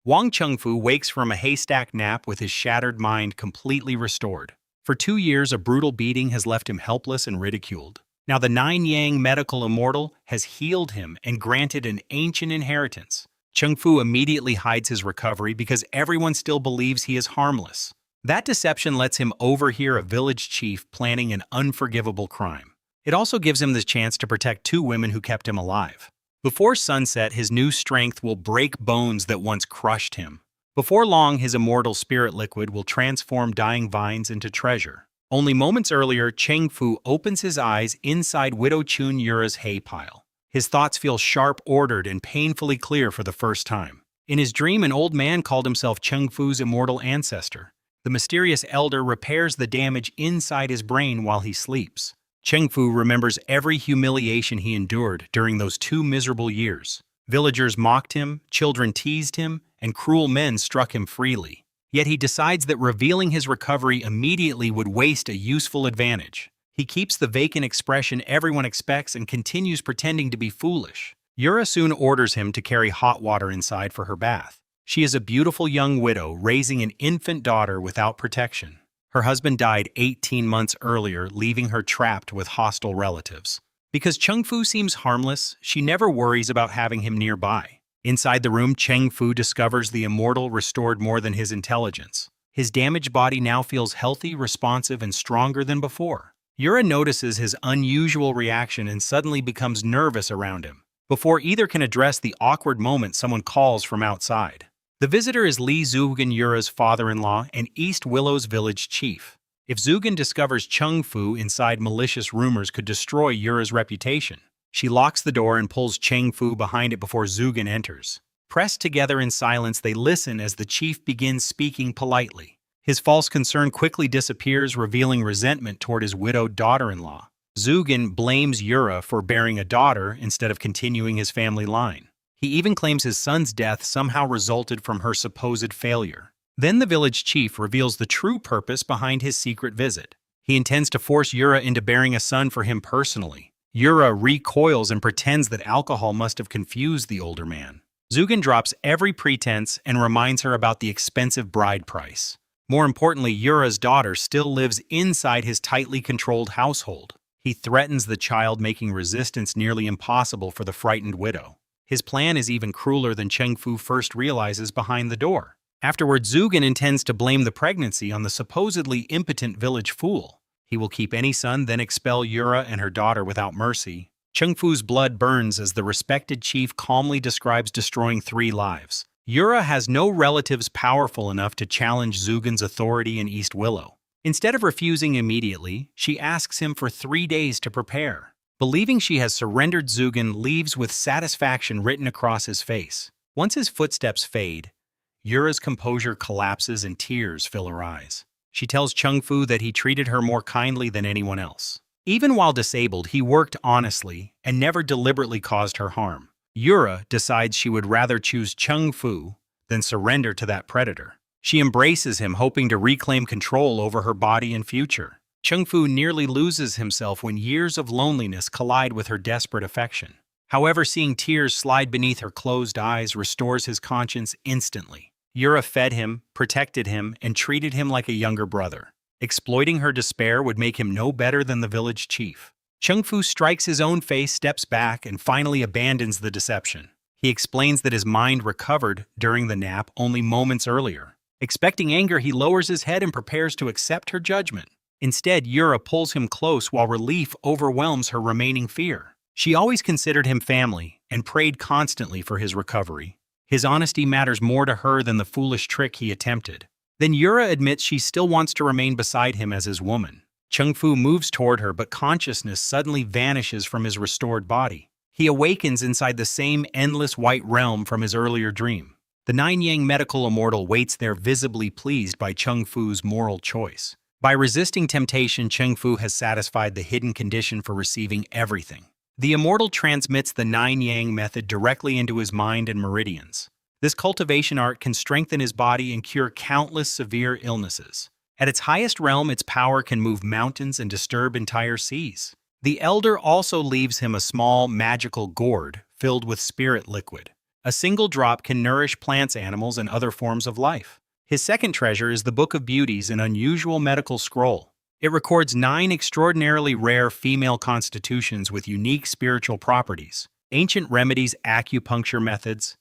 Wang Chengfu wakes from a haystack nap with his shattered mind completely restored. For 2 years, a brutal beating has left him helpless and ridiculed. Now the Nine Yang medical immortal has healed him and granted an ancient inheritance. Chengfu immediately hides his recovery because everyone still believes he is harmless. That deception lets him overhear a village chief planning an unforgivable crime. It also gives him the chance to protect 2 women who kept him alive. Before sunset, his new strength will break bones that once crushed him. Before long, his immortal spirit liquid will transform dying vines into treasure. Only moments earlier, Chengfu opens his eyes inside Widow Chun Yura's hay pile. His thoughts feel sharp, ordered, and painfully clear for the first time. In his dream, an old man called himself Chengfu's immortal ancestor. The mysterious elder repairs the damage inside his brain while he sleeps. Chengfu remembers every humiliation he endured during those 2 miserable years. Villagers mocked him, children teased him, and cruel men struck him freely. Yet he decides that revealing his recovery immediately would waste a useful advantage. He keeps the vacant expression everyone expects and continues pretending to be foolish. Yura soon orders him to carry hot water inside for her bath. She is a beautiful young widow raising an infant daughter without protection. Her husband died 18 months earlier, leaving her trapped with hostile relatives. Because Chengfu seems harmless, she never worries about having him nearby. Inside the room, Chengfu discovers the immortal restored more than his intelligence. His damaged body now feels healthy, responsive, and stronger than before. Yura notices his unusual reaction and suddenly becomes nervous around him. Before either can address the awkward moment, someone calls from outside. The visitor is Li Zugan, Yura's father-in-law and East Willow's village chief. If Zugan discovers Chengfu inside, malicious rumors could destroy Yura's reputation. She locks the door and pulls Chengfu behind it before Zugan enters. Pressed together in silence, they listen as the chief begins speaking politely. His false concern quickly disappears, revealing resentment toward his widowed daughter-in-law. Zugan blames Yura for bearing a daughter instead of continuing his family line. He even claims his son's death somehow resulted from her supposed failure. Then the village chief reveals the true purpose behind his secret visit. He intends to force Yura into bearing a son for him personally. Yura recoils and pretends that alcohol must have confused the older man. Zugan drops every pretense and reminds her about the expensive bride price. More importantly, Yura's daughter still lives inside his tightly controlled household. He threatens the child, making resistance nearly impossible for the frightened widow. His plan is even crueler than Chengfu first realizes behind the door. Afterward, Zugan intends to blame the pregnancy on the supposedly impotent village fool. He will keep any son, then expel Yura and her daughter without mercy. Chengfu's blood burns as the respected chief calmly describes destroying 3 lives. Yura has no relatives powerful enough to challenge Zugan's authority in East Willow. Instead of refusing immediately, she asks him for 3 days to prepare. Believing she has surrendered, Zugan leaves with satisfaction written across his face. Once his footsteps fade, Yura's composure collapses and tears fill her eyes. She tells Chengfu that he treated her more kindly than anyone else. Even while disabled, he worked honestly and never deliberately caused her harm. Yura decides she would rather choose Chengfu than surrender to that predator. She embraces him, hoping to reclaim control over her body and future. Chengfu nearly loses himself when years of loneliness collide with her desperate affection. However, seeing tears slide beneath her closed eyes restores his conscience instantly. Yura fed him, protected him, and treated him like a younger brother. Exploiting her despair would make him no better than the village chief. Chengfu strikes his own face, steps back, and finally abandons the deception. He explains that his mind recovered during the nap only moments earlier. Expecting anger, he lowers his head and prepares to accept her judgment. Instead, Yura pulls him close while relief overwhelms her remaining fear. She always considered him family and prayed constantly for his recovery. His honesty matters more to her than the foolish trick he attempted. Then Yura admits she still wants to remain beside him as his woman. Chengfu moves toward her, but consciousness suddenly vanishes from his restored body. He awakens inside the same endless white realm from his earlier dream. The Nine Yang medical immortal waits there, visibly pleased by Chengfu's moral choice. By resisting temptation, Chengfu has satisfied the hidden condition for receiving everything. The immortal transmits the Nine Yang method directly into his mind and meridians. This cultivation art can strengthen his body and cure countless severe illnesses. At its highest realm, its power can move mountains and disturb entire seas. The elder also leaves him a small magical gourd filled with spirit liquid. A single drop can nourish plants, animals, and other forms of life. His second treasure is the Book of Beauties, an unusual medical scroll. It records 9 extraordinarily rare female constitutions with unique spiritual properties, ancient remedies, acupuncture methods,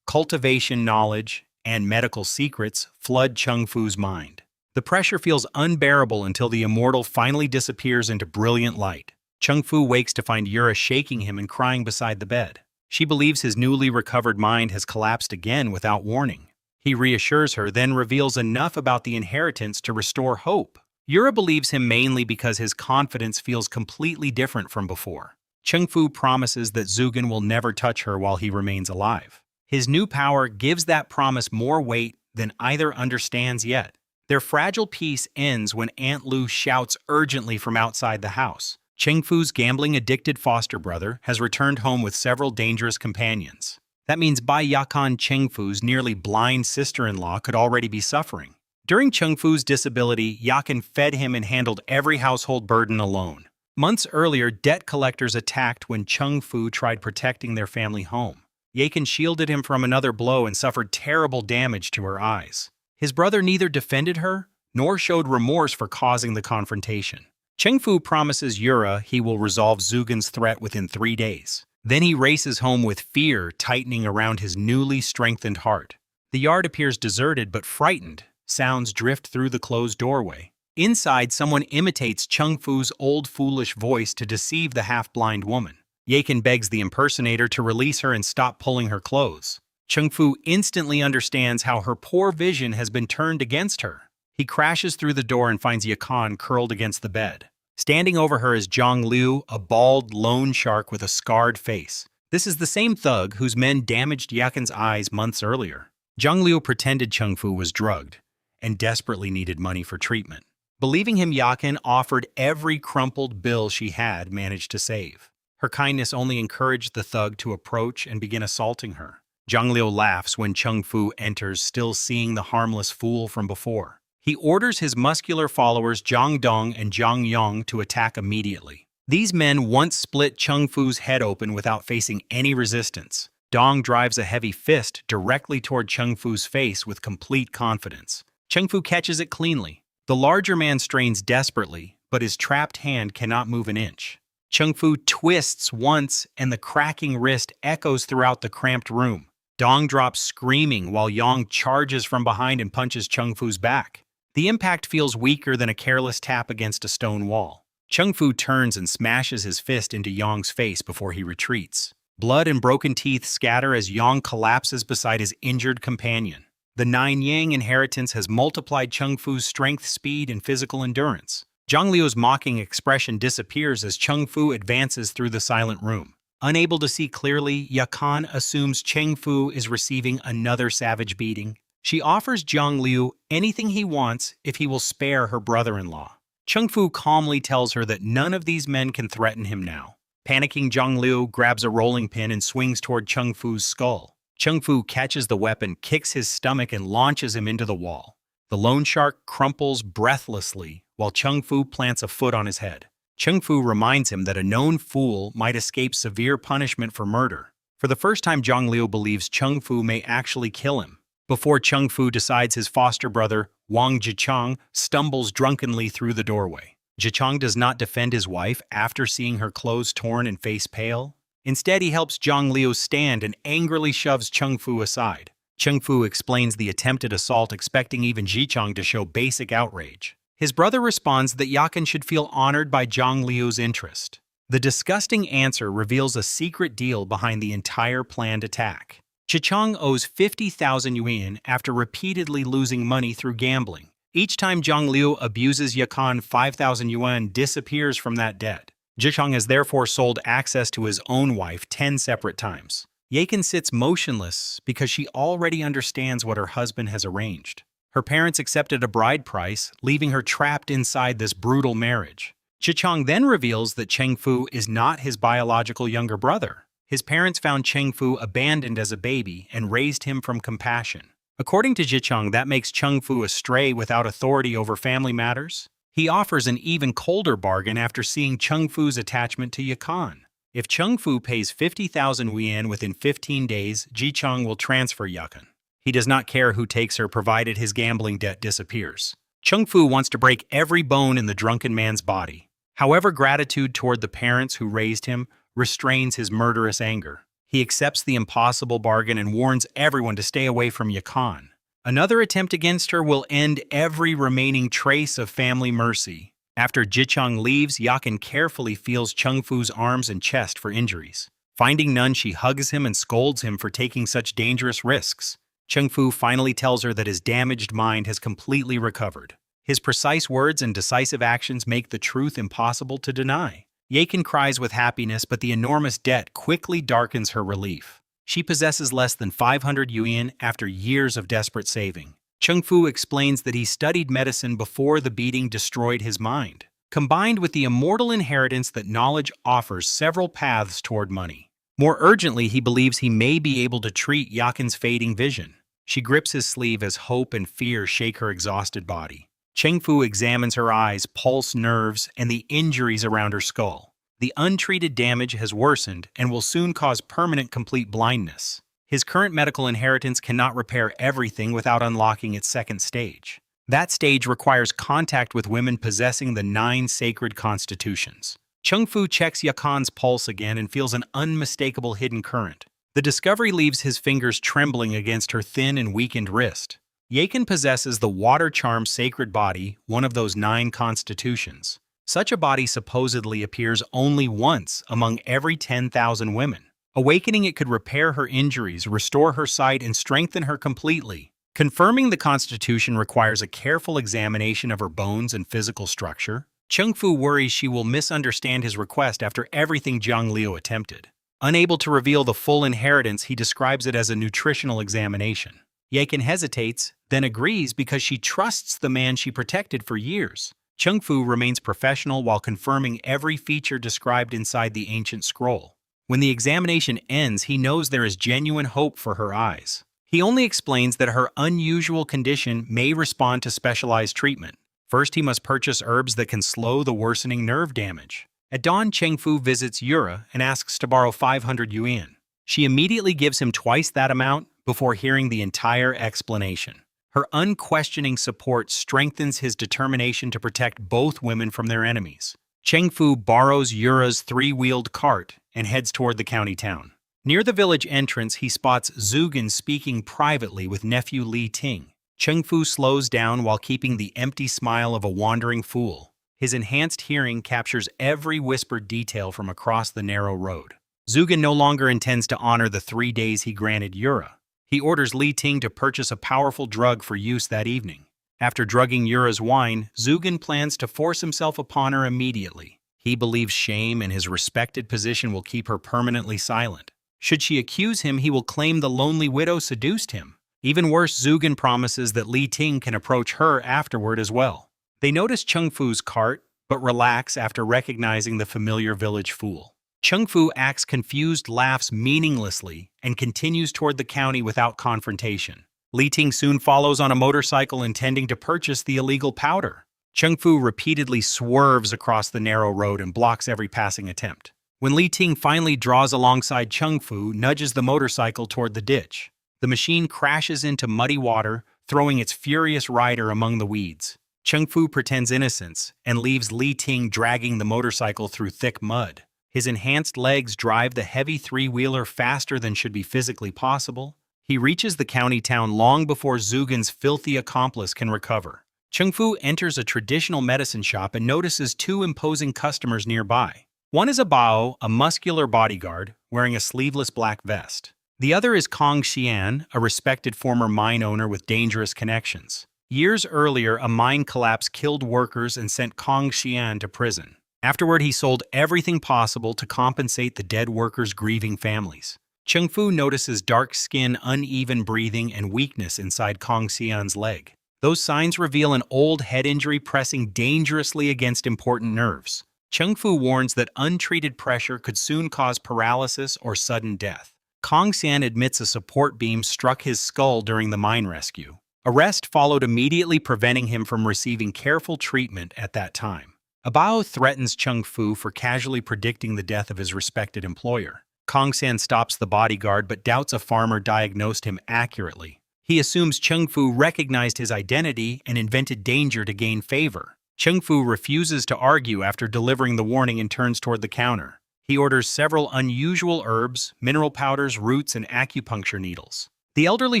cultivation knowledge, and medical secrets flood Chung Fu's mind. The pressure feels unbearable until the immortal finally disappears into brilliant light. Chung Fu wakes to find Yura shaking him and crying beside the bed. She believes his newly recovered mind has collapsed again without warning. He reassures her, then reveals enough about the inheritance to restore hope. Yura believes him mainly because his confidence feels completely different from before. Chung Fu promises that Zugin will never touch her while he remains alive. His new power gives that promise more weight than either understands yet. Their fragile peace ends when Aunt Lu shouts urgently from outside the house. Cheng Fu's gambling-addicted foster brother has returned home with several dangerous companions. That means Bai Yakan, Cheng Fu's nearly blind sister-in-law, could already be suffering. During Cheng Fu's disability, Yakan fed him and handled every household burden alone. Months earlier, debt collectors attacked when Cheng Fu tried protecting their family home. Yakan shielded him from another blow and suffered terrible damage to her eyes. His brother neither defended her nor showed remorse for causing the confrontation. Cheng Fu promises Yura he will resolve Zugin's threat within 3 days. Then he races home with fear tightening around his newly strengthened heart. The yard appears deserted but frightened. Sounds drift through the closed doorway. Inside, someone imitates Cheng Fu's old foolish voice to deceive the half-blind woman. Yakan begs the impersonator to release her and stop pulling her clothes. Cheng Fu instantly understands how her poor vision has been turned against her. He crashes through the door and finds Yakan curled against the bed. Standing over her is Zhang Liu, a bald loan shark with a scarred face. This is the same thug whose men damaged Yakan's eyes months earlier. Zhang Liu pretended Cheng Fu was drugged and desperately needed money for treatment. Believing him, Yakan offered every crumpled bill she had managed to save. Her kindness only encouraged the thug to approach and begin assaulting her. Zhang Liu laughs when Cheng Fu enters, still seeing the harmless fool from before. He orders his muscular followers Zhang Dong and Zhang Yong to attack immediately. These men once split Cheng Fu's head open without facing any resistance. Dong drives a heavy fist directly toward Cheng Fu's face with complete confidence. Cheng Fu catches it cleanly. The larger man strains desperately, but his trapped hand cannot move an inch. Cheng Fu twists once, and the cracking wrist echoes throughout the cramped room. Dong drops screaming while Yong charges from behind and punches Cheng Fu's back. The impact feels weaker than a careless tap against a stone wall. Cheng Fu turns and smashes his fist into Yong's face before he retreats. Blood and broken teeth scatter as Yong collapses beside his injured companion. The Nine Yang inheritance has multiplied Cheng Fu's strength, speed, and physical endurance. Zhang Liu's mocking expression disappears as Cheng Fu advances through the silent room. Unable to see clearly, Yakan assumes Cheng Fu is receiving another savage beating. She offers Zhang Liu anything he wants if he will spare her brother-in-law. Cheng Fu calmly tells her that none of these men can threaten him now. Panicking, Zhang Liu grabs a rolling pin and swings toward Cheng Fu's skull. Cheng Fu catches the weapon, kicks his stomach, and launches him into the wall. The loan shark crumples breathlessly while Cheng Fu plants a foot on his head. Cheng Fu reminds him that a known fool might escape severe punishment for murder. For the first time, Zhang Liu believes Cheng Fu may actually kill him. Before Cheng Fu decides, his foster brother, Wang Jichang, stumbles drunkenly through the doorway. Jichang does not defend his wife after seeing her clothes torn and face pale. Instead, he helps Zhang Liu stand and angrily shoves Cheng Fu aside. Cheng Fu explains the attempted assault, expecting even Jichang to show basic outrage. His brother responds that Yakan should feel honored by Zhang Liu's interest. The disgusting answer reveals a secret deal behind the entire planned attack. Jichang owes 50,000 yuan after repeatedly losing money through gambling. Each time Zhang Liu abuses Yakan, 5,000 yuan disappears from that debt. Jichang has therefore sold access to his own wife 10 separate times. Yakan sits motionless because she already understands what her husband has arranged. Her parents accepted a bride price, leaving her trapped inside this brutal marriage. Jichang then reveals that Cheng Fu is not his biological younger brother. His parents found Cheng Fu abandoned as a baby and raised him from compassion. According to Jichang, that makes Cheng Fu a stray without authority over family matters. He offers an even colder bargain after seeing Cheng Fu's attachment to Yakan. If Chung Fu pays 50,000 yuan within 15 days, Ji Cheng will transfer Yakan. He does not care who takes her provided his gambling debt disappears. Chung Fu wants to break every bone in the drunken man's body. However, gratitude toward the parents who raised him restrains his murderous anger. He accepts the impossible bargain and warns everyone to stay away from Yakan. Another attempt against her will end every remaining trace of family mercy. After Ji Cheng leaves, Yakan carefully feels Chung Fu's arms and chest for injuries. Finding none, she hugs him and scolds him for taking such dangerous risks. Chung Fu finally tells her that his damaged mind has completely recovered. His precise words and decisive actions make the truth impossible to deny. Yakan cries with happiness, but the enormous debt quickly darkens her relief. She possesses less than 500 yuan after years of desperate saving. Chung Fu explains that he studied medicine before the beating destroyed his mind. Combined with the immortal inheritance that knowledge offers several paths toward money. More urgently, he believes he may be able to treat Yakan's fading vision. She grips his sleeve as hope and fear shake her exhausted body. Chung Fu examines her eyes, pulse, nerves, and the injuries around her skull. The untreated damage has worsened and will soon cause permanent complete blindness. His current medical inheritance cannot repair everything without unlocking its second stage. That stage requires contact with women possessing the 9 sacred constitutions. Chung Fu checks Yakan's pulse again and feels an unmistakable hidden current. The discovery leaves his fingers trembling against her thin and weakened wrist. Yakan possesses the water charm sacred body, one of those 9 constitutions. Such a body supposedly appears only once among every 10,000 women. Awakening it could repair her injuries, restore her sight, and strengthen her completely. Confirming the constitution requires a careful examination of her bones and physical structure. Chung Fu worries she will misunderstand his request after everything Zhang Liu attempted. Unable to reveal the full inheritance, he describes it as a nutritional examination. Yakan hesitates, then agrees because she trusts the man she protected for years. Chung Fu remains professional while confirming every feature described inside the ancient scroll. When the examination ends, he knows there is genuine hope for her eyes. He only explains that her unusual condition may respond to specialized treatment. First, he must purchase herbs that can slow the worsening nerve damage. At dawn, Chung Fu visits Yura and asks to borrow 500 yuan. She immediately gives him twice that amount before hearing the entire explanation. Her unquestioning support strengthens his determination to protect both women from their enemies. Chung Fu borrows Yura's 3-wheeled cart and heads toward the county town. Near the village entrance, he spots Zugin speaking privately with nephew Li Ting. Chung Fu slows down while keeping the empty smile of a wandering fool. His enhanced hearing captures every whispered detail from across the narrow road. Zugin no longer intends to honor the 3 days he granted Yura. He orders Li Ting to purchase a powerful drug for use that evening. After drugging Yura's wine, Zugin plans to force himself upon her immediately. He believes shame and his respected position will keep her permanently silent. Should she accuse him, he will claim the lonely widow seduced him. Even worse, Zugin promises that Li Ting can approach her afterward as well. They notice Chung Fu's cart, but relax after recognizing the familiar village fool. Chung Fu acts confused, laughs meaninglessly, and continues toward the county without confrontation. Li Ting soon follows on a motorcycle intending to purchase the illegal powder. Chung Fu repeatedly swerves across the narrow road and blocks every passing attempt. When Li Ting finally draws alongside, Chung Fu nudges the motorcycle toward the ditch. The machine crashes into muddy water, throwing its furious rider among the weeds. Chung Fu pretends innocence and leaves Li Ting dragging the motorcycle through thick mud. His enhanced legs drive the heavy 3-wheeler faster than should be physically possible. He reaches the county town long before Zugin's filthy accomplice can recover. Chung Fu enters a traditional medicine shop and notices 2 imposing customers nearby. One is a Bao, a muscular bodyguard, wearing a sleeveless black vest. The other is Kong Xian, a respected former mine owner with dangerous connections. Years earlier, a mine collapse killed workers and sent Kong Xian to prison. Afterward, he sold everything possible to compensate the dead workers' grieving families. Chung Fu notices dark skin, uneven breathing, and weakness inside Kong Xian's leg. Those signs reveal an old head injury pressing dangerously against important nerves. Chung Fu warns that untreated pressure could soon cause paralysis or sudden death. Kong Xian admits a support beam struck his skull during the mine rescue. Arrest followed immediately, preventing him from receiving careful treatment at that time. Abao threatens Chung Fu for casually predicting the death of his respected employer. Kong San stops the bodyguard but doubts a farmer diagnosed him accurately. He assumes Chung Fu recognized his identity and invented danger to gain favor. Chung Fu refuses to argue after delivering the warning and turns toward the counter. He orders several unusual herbs, mineral powders, roots, and acupuncture needles. The elderly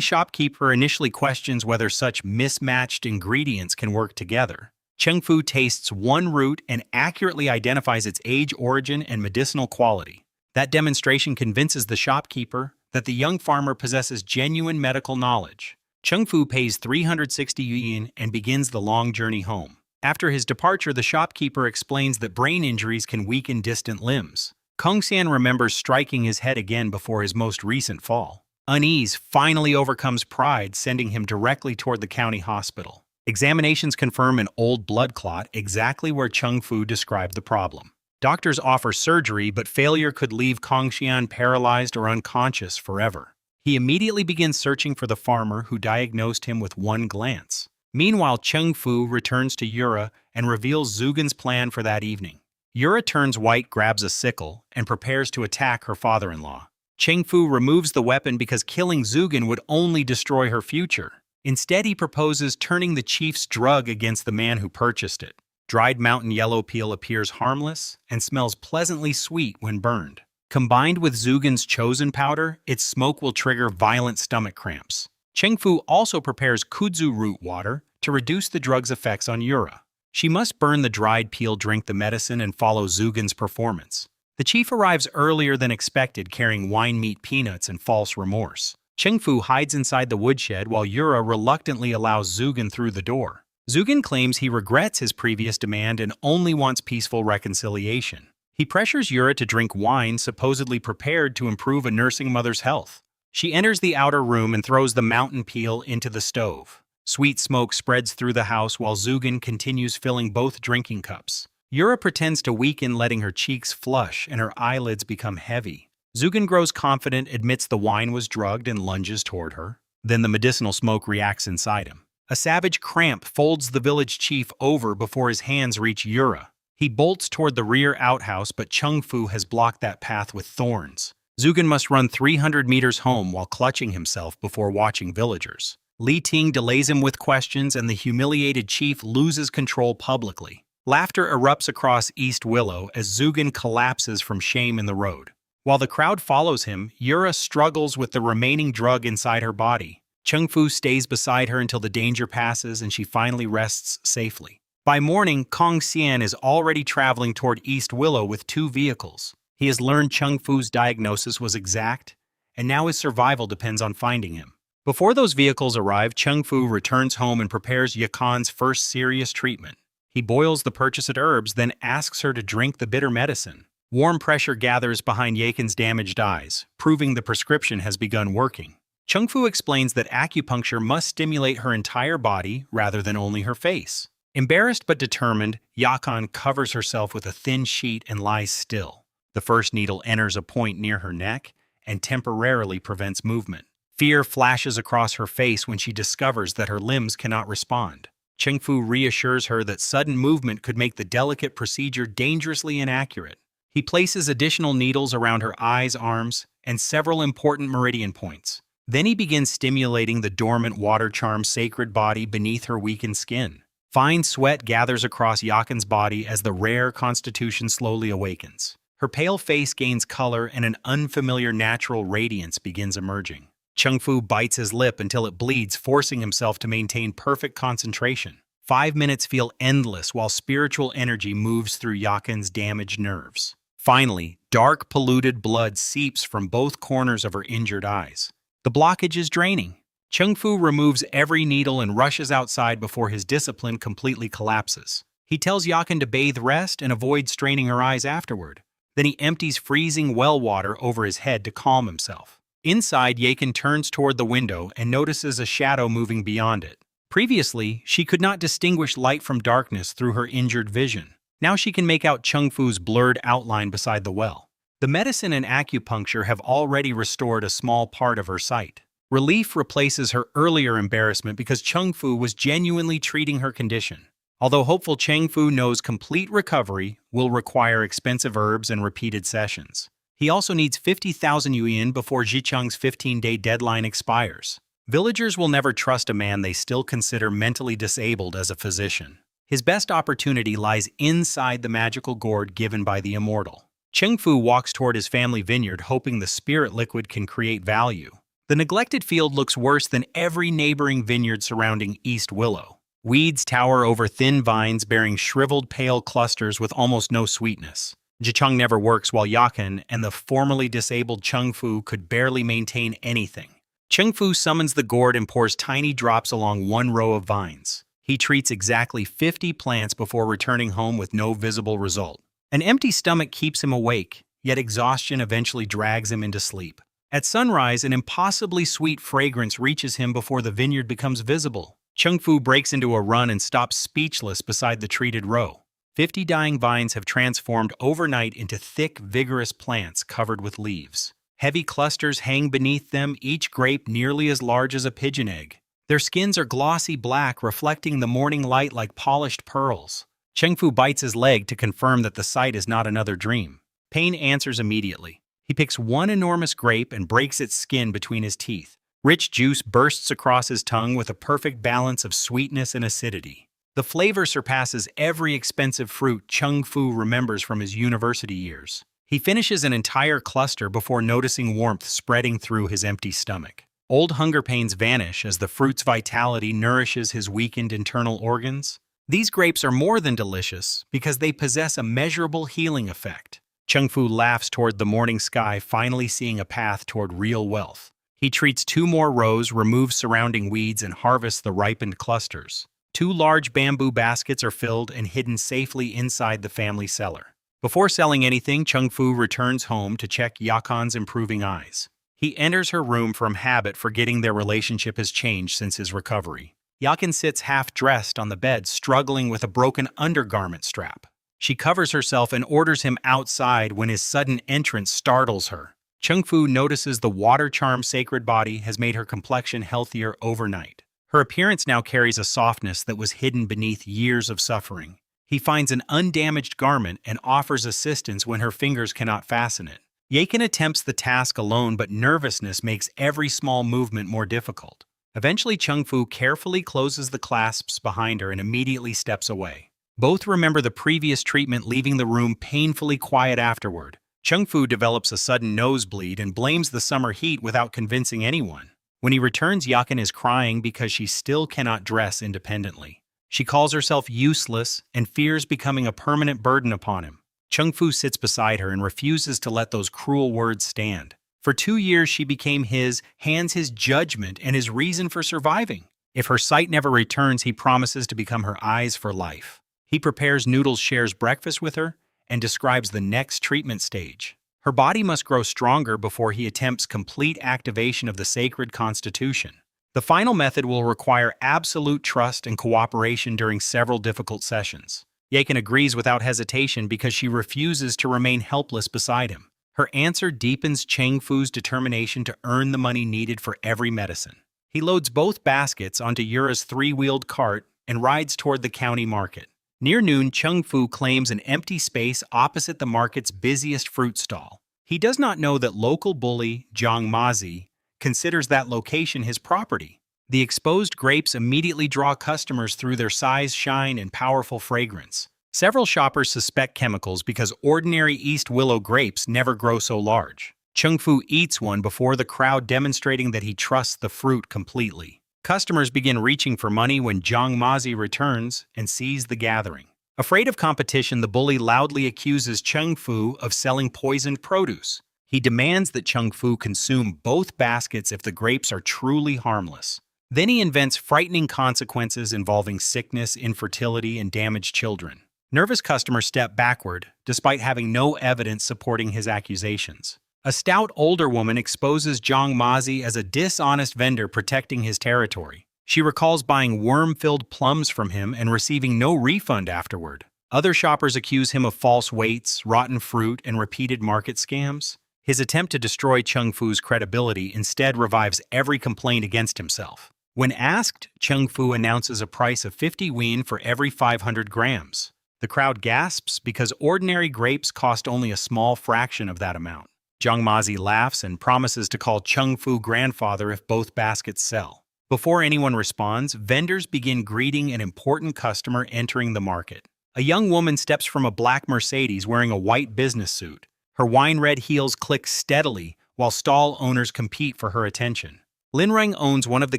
shopkeeper initially questions whether such mismatched ingredients can work together. Chung Fu tastes one root and accurately identifies its age, origin, and medicinal quality. That demonstration convinces the shopkeeper that the young farmer possesses genuine medical knowledge. Chung Fu pays 360 yuan and begins the long journey home. After his departure, the shopkeeper explains that brain injuries can weaken distant limbs. Kong San remembers striking his head again before his most recent fall. Unease finally overcomes pride, sending him directly toward the county hospital. Examinations confirm an old blood clot exactly where Chung Fu described the problem. Doctors offer surgery, but failure could leave Kong Xian paralyzed or unconscious forever. He immediately begins searching for the farmer who diagnosed him with one glance. Meanwhile, Chung Fu returns to Yura and reveals Zugen's plan for that evening. Yura turns white, grabs a sickle, and prepares to attack her father-in-law. Chung Fu removes the weapon because killing Zugen would only destroy her future. Instead, he proposes turning the chief's drug against the man who purchased it. Dried mountain yellow peel appears harmless and smells pleasantly sweet when burned. Combined with Zugen's chosen powder, its smoke will trigger violent stomach cramps. Chung Fu also prepares kudzu root water to reduce the drug's effects on Yura. She must burn the dried peel, drink the medicine, and follow Zugen's performance. The chief arrives earlier than expected, carrying wine meat peanuts and false remorse. Chung Fu hides inside the woodshed while Yura reluctantly allows Zugen through the door. Zugen claims he regrets his previous demand and only wants peaceful reconciliation. He pressures Yura to drink wine supposedly prepared to improve a nursing mother's health. She enters the outer room and throws the mountain peel into the stove. Sweet smoke spreads through the house while Zugen continues filling both drinking cups. Yura pretends to weaken, letting her cheeks flush and her eyelids become heavy. Zugen grows confident, admits the wine was drugged, and lunges toward her. Then the medicinal smoke reacts inside him. A savage cramp folds the village chief over before his hands reach Yura. He bolts toward the rear outhouse, but Chung Fu has blocked that path with thorns. Zugen must run 300 meters home while clutching himself before watching villagers. Li Ting delays him with questions, and the humiliated chief loses control publicly. Laughter erupts across East Willow as Zugen collapses from shame in the road. While the crowd follows him, Yura struggles with the remaining drug inside her body. Chung Fu stays beside her until the danger passes and she finally rests safely. By morning, Kong Xian is already traveling toward East Willow with 2 vehicles. He has learned Chung Fu's diagnosis was exact, and now his survival depends on finding him. Before those vehicles arrive, Chung Fu returns home and prepares Yakan's first serious treatment. He boils the purchased herbs, then asks her to drink the bitter medicine. Warm pressure gathers behind Yakan's damaged eyes, proving the prescription has begun working. Chung Fu explains that acupuncture must stimulate her entire body rather than only her face. Embarrassed but determined, Yakan covers herself with a thin sheet and lies still. The first needle enters a point near her neck and temporarily prevents movement. Fear flashes across her face when she discovers that her limbs cannot respond. Chung Fu reassures her that sudden movement could make the delicate procedure dangerously inaccurate. He places additional needles around her eyes, arms, and several important meridian points. Then he begins stimulating the dormant water charm sacred body beneath her weakened skin. Fine sweat gathers across Yakan's body as the rare constitution slowly awakens. Her pale face gains color and an unfamiliar natural radiance begins emerging. Chung Fu bites his lip until it bleeds, forcing himself to maintain perfect concentration. 5 minutes feel endless while spiritual energy moves through Yakan's damaged nerves. Finally, dark, polluted blood seeps from both corners of her injured eyes. The blockage is draining. Chung Fu removes every needle and rushes outside before his discipline completely collapses. He tells Yakan to bathe, rest, and avoid straining her eyes afterward. Then he empties freezing well water over his head to calm himself. Inside, Yakan turns toward the window and notices a shadow moving beyond it. Previously, she could not distinguish light from darkness through her injured vision. Now she can make out Chung Fu's blurred outline beside the well. The medicine and acupuncture have already restored a small part of her sight. Relief replaces her earlier embarrassment because Chung Fu was genuinely treating her condition. Although hopeful, Cheng Fu knows complete recovery will require expensive herbs and repeated sessions. He also needs 50,000 yuan before Zicheng's 15-day deadline expires. Villagers will never trust a man they still consider mentally disabled as a physician. His best opportunity lies inside the magical gourd given by the immortal. Cheng Fu walks toward his family vineyard, hoping the spirit liquid can create value. The neglected field looks worse than every neighboring vineyard surrounding East Willow. Weeds tower over thin vines bearing shriveled pale clusters with almost no sweetness. Zicheng never works, while Yakan and the formerly disabled Cheng Fu could barely maintain anything. Cheng Fu summons the gourd and pours tiny drops along one row of vines. He treats exactly 50 plants before returning home with no visible result. An empty stomach keeps him awake, yet exhaustion eventually drags him into sleep. At sunrise, an impossibly sweet fragrance reaches him before the vineyard becomes visible. Cheng Fu breaks into a run and stops speechless beside the treated row. 50 dying vines have transformed overnight into thick, vigorous plants covered with leaves. Heavy clusters hang beneath them, each grape nearly as large as a pigeon egg. Their skins are glossy black, reflecting the morning light like polished pearls. Cheng Fu bites his leg to confirm that the sight is not another dream. Pain answers immediately. He picks one enormous grape and breaks its skin between his teeth. Rich juice bursts across his tongue with a perfect balance of sweetness and acidity. The flavor surpasses every expensive fruit Cheng Fu remembers from his university years. He finishes an entire cluster before noticing warmth spreading through his empty stomach. Old hunger pains vanish as the fruit's vitality nourishes his weakened internal organs. These grapes are more than delicious because they possess a measurable healing effect. Cheng Fu laughs toward the morning sky, finally seeing a path toward real wealth. He treats 2 more rows, removes surrounding weeds, and harvests the ripened clusters. 2 large bamboo baskets are filled and hidden safely inside the family cellar. Before selling anything, Cheng Fu returns home to check Yakan's improving eyes. He enters her room from habit, forgetting their relationship has changed since his recovery. Yakan sits half-dressed on the bed, struggling with a broken undergarment strap. She covers herself and orders him outside when his sudden entrance startles her. Cheng Fu notices the water-charmed sacred body has made her complexion healthier overnight. Her appearance now carries a softness that was hidden beneath years of suffering. He finds an undamaged garment and offers assistance when her fingers cannot fasten it. Yakan attempts the task alone, but nervousness makes every small movement more difficult. Eventually, Cheng Fu carefully closes the clasps behind her and immediately steps away. Both remember the previous treatment, leaving the room painfully quiet afterward. Cheng Fu develops a sudden nosebleed and blames the summer heat without convincing anyone. When he returns, Yakan is crying because she still cannot dress independently. She calls herself useless and fears becoming a permanent burden upon him. Cheng Fu sits beside her and refuses to let those cruel words stand. For 2 years, she became his, hands his judgment and his reason for surviving. If her sight never returns, he promises to become her eyes for life. He prepares noodles, shares breakfast with her, and describes the next treatment stage. Her body must grow stronger before he attempts complete activation of the sacred constitution. The final method will require absolute trust and cooperation during several difficult sessions. Yakan agrees without hesitation because she refuses to remain helpless beside him. Her answer deepens Cheng Fu's determination to earn the money needed for every medicine. He loads both baskets onto Yura's 3-wheeled cart and rides toward the county market. Near noon, Cheng Fu claims an empty space opposite the market's busiest fruit stall. He does not know that local bully Jiang Mazi considers that location his property. The exposed grapes immediately draw customers through their size, shine, and powerful fragrance. Several shoppers suspect chemicals because ordinary East Willow grapes never grow so large. Cheng Fu eats one before the crowd, demonstrating that he trusts the fruit completely. Customers begin reaching for money when Jiang Mazi returns and sees the gathering. Afraid of competition, the bully loudly accuses Cheng Fu of selling poisoned produce. He demands that Cheng Fu consume both baskets if the grapes are truly harmless. Then he invents frightening consequences involving sickness, infertility, and damaged children. Nervous customers step backward, despite having no evidence supporting his accusations. A stout older woman exposes Jiang Mazi as a dishonest vendor protecting his territory. She recalls buying worm-filled plums from him and receiving no refund afterward. Other shoppers accuse him of false weights, rotten fruit, and repeated market scams. His attempt to destroy Cheng Fu's credibility instead revives every complaint against himself. When asked, Cheng Fu announces a price of 50 yuan for every 500 grams. The crowd gasps because ordinary grapes cost only a small fraction of that amount. Zhang Mazi laughs and promises to call Cheng Fu grandfather if both baskets sell. Before anyone responds, vendors begin greeting an important customer entering the market. A young woman steps from a black Mercedes wearing a white business suit. Her wine-red heels click steadily while stall owners compete for her attention. Lin Reng owns one of the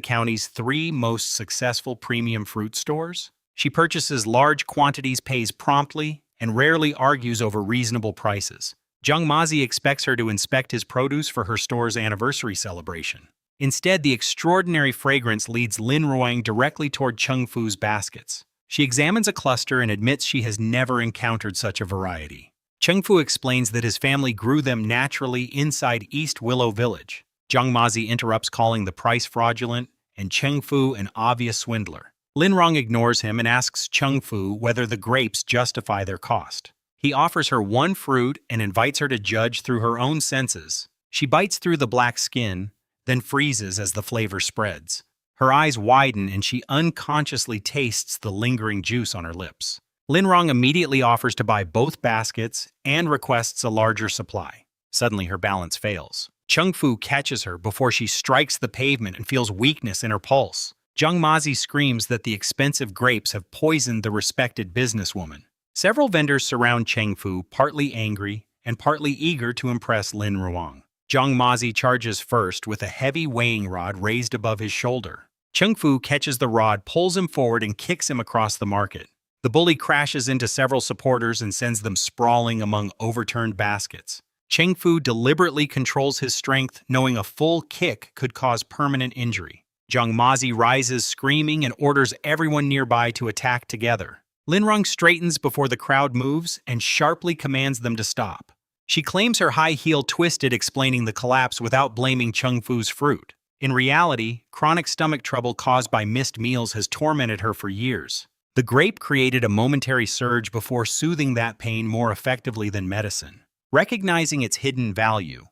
county's 3 most successful premium fruit stores. She purchases large quantities, pays promptly, and rarely argues over reasonable prices. Zhang Mazi expects her to inspect his produce for her store's anniversary celebration. Instead, the extraordinary fragrance leads Lin Ruang directly toward Cheng Fu's baskets. She examines a cluster and admits she has never encountered such a variety. Cheng Fu explains that his family grew them naturally inside East Willow Village. Zhang Mazi interrupts, calling the price fraudulent and Cheng Fu an obvious swindler. Lin Rong ignores him and asks Cheng Fu whether the grapes justify their cost. He offers her one fruit and invites her to judge through her own senses. She bites through the black skin, then freezes as the flavor spreads. Her eyes widen and she unconsciously tastes the lingering juice on her lips. Lin Rong immediately offers to buy both baskets and requests a larger supply. Suddenly her balance fails. Cheng Fu catches her before she strikes the pavement and feels weakness in her pulse. Zhang Mazi screams that the expensive grapes have poisoned the respected businesswoman. Several vendors surround Cheng Fu, partly angry and partly eager to impress Lin Ruang. Zhang Mazi charges first with a heavy weighing rod raised above his shoulder. Cheng Fu catches the rod, pulls him forward, and kicks him across the market. The bully crashes into several supporters and sends them sprawling among overturned baskets. Cheng Fu deliberately controls his strength, knowing a full kick could cause permanent injury. Zhang Mazi rises screaming and orders everyone nearby to attack together. Lin Rong straightens before the crowd moves and sharply commands them to stop. She claims her high heel twisted, explaining the collapse without blaming Cheng Fu's fruit. In reality, chronic stomach trouble caused by missed meals has tormented her for years. The grape created a momentary surge before soothing that pain more effectively than medicine. Recognizing its hidden value,